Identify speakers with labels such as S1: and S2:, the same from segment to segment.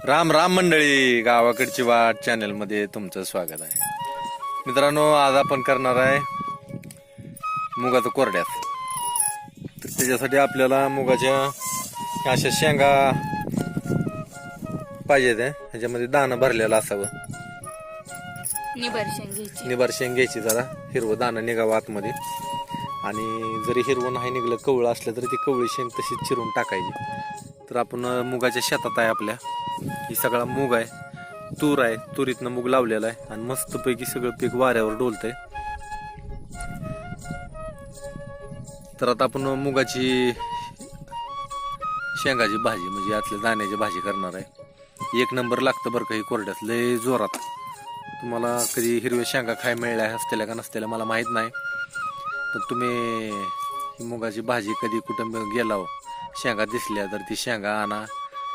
S1: राम राम मंडळी, गावाकडची वाट चॅनल मध्ये तुमचं स्वागत आहे. मित्रांनो, आज आपण करणार आहे मुगाचं कोरड्यात. तर त्याच्यासाठी आपल्याला मुगाच्या अशा शेंगा पाहिजेत. ह्याच्यामध्ये दाणं भरलेलं असावं. निबार शेंग घ्यायची, जरा हिरवं दाणं निघावं आतमध्ये. आणि जरी हिरवं नाही निघलं, कवळं असलं तरी ती कवळी शेंग तशीच चिरून टाकायची. तर आपण मुगाच्या शेतात आहे आपल्या. ही सगळा मूग आहे, तूर आहे, तुरीतनं मूग लावलेला आहे आणि मस्तपैकी सगळं पीक वाऱ्यावर डोलतंय. तर आता आपण मुगाची शेंगाची भाजी म्हणजे यातल्या दाण्याची भाजी करणार आहे. एक नंबर लागतं बरं का ही कोरड्यात, लय जोरात. तुम्हाला कधी हिरव्या शेंगा खाय मिळाल्या असतेल्या का नसतेल्या मला माहीत नाही, पण तुम्ही ही मुगाची भाजी कधी कुठं गेला हो, शेंगा दिसल्या तर ती शेंगा आणा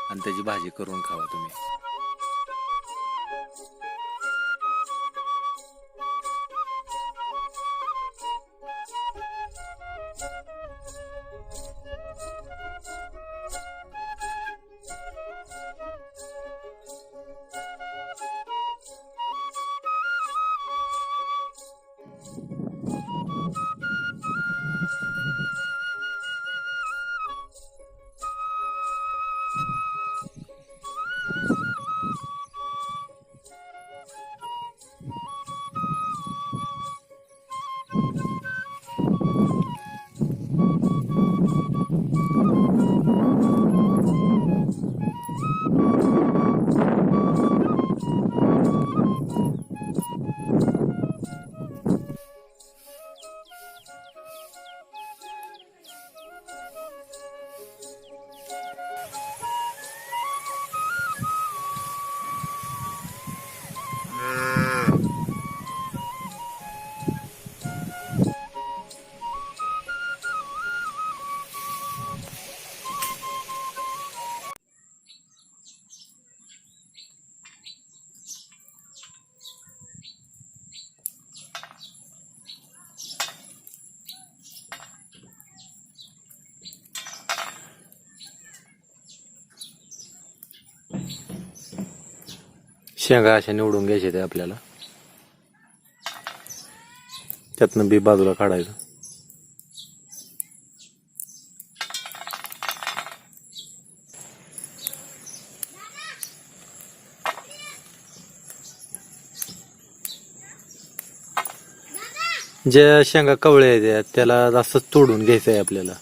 S1: आणि त्याची भाजी करून खावा तुम्ही. शेंगा अशा निवडून घ्यायच्या ते आपल्याला, त्यातनं बी बाजूला काढायचं. ज्या शेंगा कवळ्या आहेत त्याला जास्त तोडून घ्यायचं आहे आपल्याला.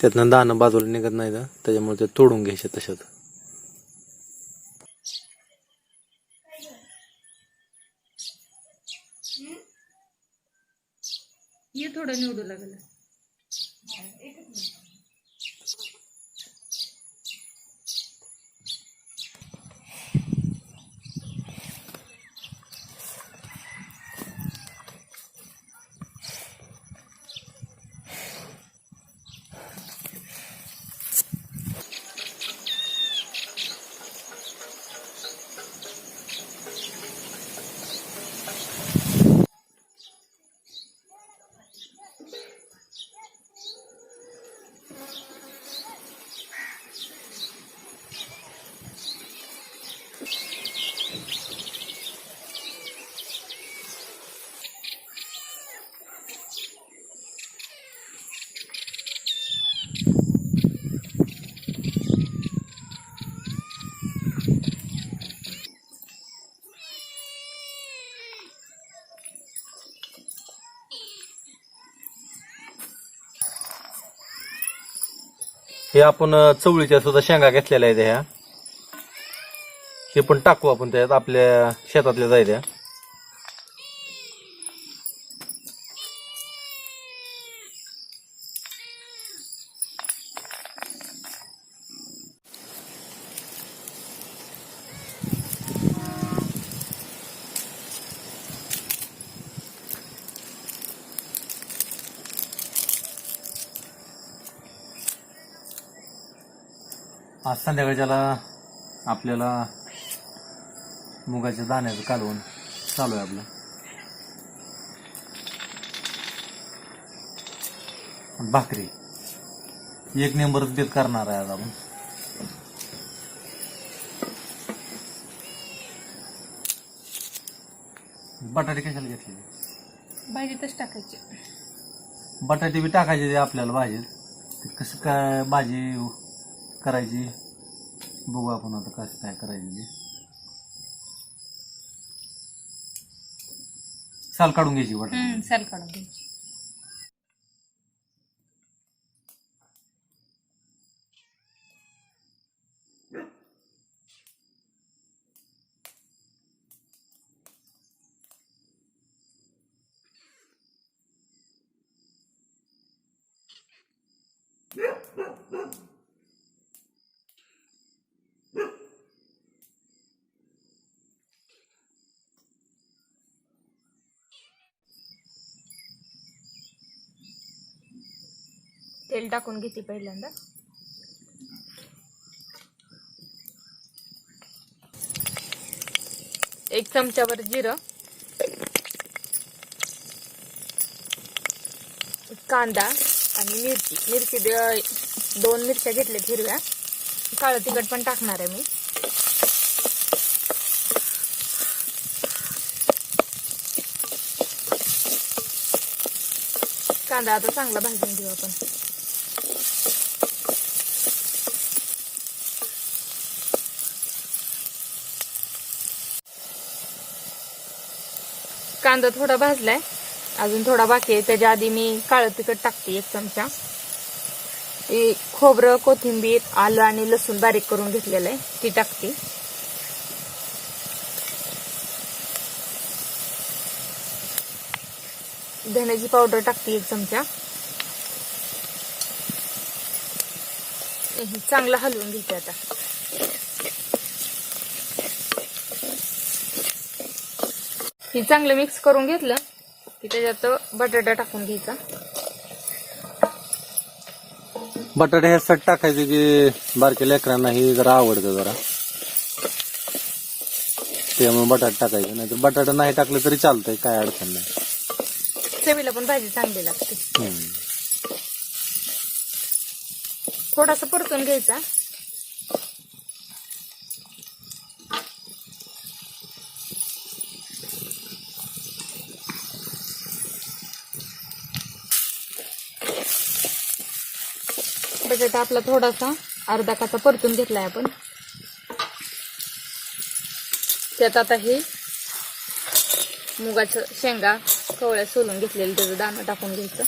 S1: त्यातनं दाणं बाजूला निघत नाही ना, त्याच्यामुळे ते तोडून घ्यायचे तशात.
S2: ये थोडं निवडू लागलं.
S1: हे आपण चवळीच्या सुद्धा शेंगा घेतलेल्या आहेत ह्या, हे पण टाकू आपण त्यात, आपल्या शेतातल्या जायच्या. आज संध्याकाळच्याला आपल्याला मुगाच्या दाण्याचं कालवण चालू आहे आपलं. भाकरी एक नंबरच बेत करणार आहे आज आपण. बटाटे कशाला घेतले?
S2: भाजीतच टाकायचे.
S1: बटाटे बी टाकायचे ते आपल्याला भाजीत. ते कसं काय भाजी करायची बघू आपण आता कसं काय करायची. साल काढून घ्यायची बटाटे.
S2: साल काढून घ्यायची. तेल टाकून घेते पहिल्यांदा. एक चमच्यावर जिरं, कांदा आणि मिरची 2 मिरच्या घेतल्यात हिरव्या. काळं तिखट पण टाकणार आहे मी. कांदा आता चांगला भाजून घेऊ आपण. कांदा थोडा भाजलाय, अजून थोडा बाकी आहे. त्याच्या आधी मी काळं तिखट टाकते 1 चमचा. खोबरं, कोथिंबीर, आलं आणि लसूण बारीक करून घेतलेलं आहे ती टाकते. धण्याची पावडर टाकते 1 चमचा. चांगलं हलवून घ्यायचं आता. हे चांगलं मिक्स करून घेतलं की त्याच्यात बटाटा टाकून घ्यायचा.
S1: बटाटे ह्यासाठी टाकायचे की बारक्या लेकरांना ही जरा आवडतं जरा, त्यामुळे बटाटे टाकायचे. नाही तर बटाटा नाही टाकलं तरी चालतंय, काय अडचण नाही.
S2: चवीला पण भाजी चांगली लागते. थोडासा परतून घ्यायचा. बटाटा आपला थोडासा अर्धा काचा परतून घेतलाय आपण. त्यात आता हे मुगाचं शेंगा कवळ्या सोलून घेतलेलं त्याचं दाणं टाकून घ्यायचं.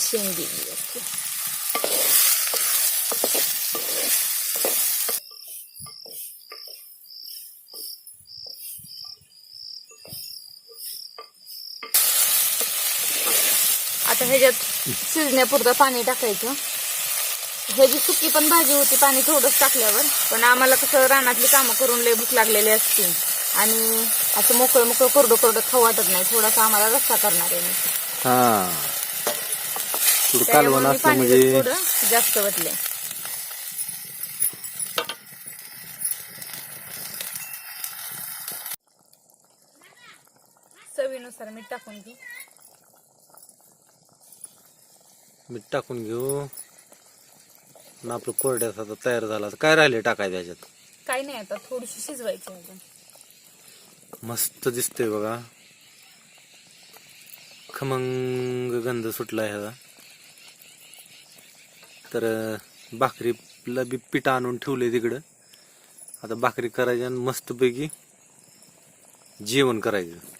S2: शेंगी आता ह्याच्यात शिजण्यापुरतं पाणी टाकायचं. ह्याची सुकी पण भाजी होती पाणी थोडंच टाकल्यावर, पण आम्हाला कसं रानातली कामं करून लय भूक लागलेली असते आणि असं मोकळं कोरडं खाऊ वाटत नाही. थोडासा आम्हाला रस्सा करणार आहे मी. त्यामुळे मी पाणी थोडं जास्त वतले. चवीनुसार मीठ टाकून घेऊ.
S1: मीठ टाकून घेऊ. आपलं कोरड्यात आता तयार झाला. काय राहिले टाकायचं त्याच्यात?
S2: काही नाही, आता थोडीशी शिजवायची अजून.
S1: मस्त दिसतंय बघा, खमंग गंध सुटला ह्याचा. तर भाकरीला बी पीठ आणून ठेवले तिकडं. आता भाकरी करायची आणि मस्तपैकी जेवण करायचं.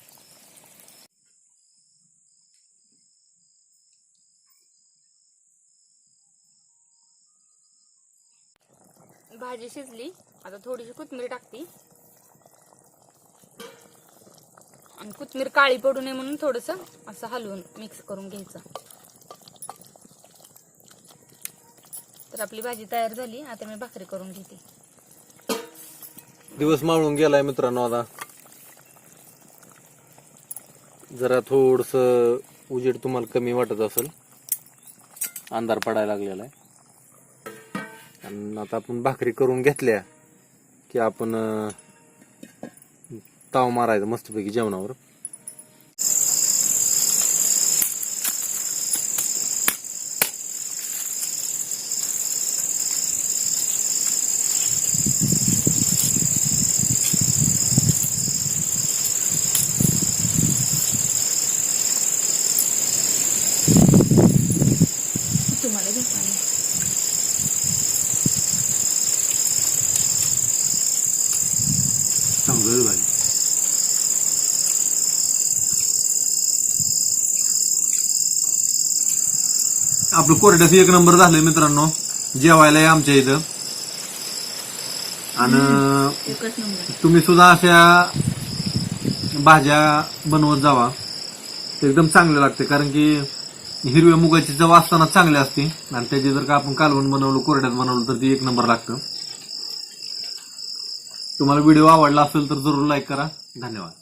S2: भाजी शिजली, आता थोडीशी कोथिंबीर टाकते. आणि कोथिंबीर काळी पडू नये म्हणून थोडस असं हलवून मिक्स करून घ्यायचं. तर आपली भाजी तयार झाली. आता मी भाकरी करून घेते.
S1: दिवस मावळून गेलाय मित्रांनो. आता जरा थोडस उजेड तुम्हाला कमी वाटत असेल, अंधार पडायला लागलेला आहे. आणि आता आपण भाकरी करून घेतल्या की आपण ताव मारायचं मस्तपैकी जेवणावर. लय भारी. आपलं कोरड्याचं एक नंबर झालंय मित्रांनो. जेवायला आहे आमच्या इथं. आणि
S2: एकच नंबर.
S1: तुम्ही सुद्धा अशा भाज्या बनवत जावा, ते एकदम चांगलं लागते. कारण की हिरव्या मुगाची चव असताना चांगली असते आणि त्याची जर का आपण कालवण बनवलं, कोरड्यात बनवलं तर ती एक नंबर लागतं. तुम्हाला व्हिडिओ आवडला असेल तर जरूर लाईक करा. धन्यवाद.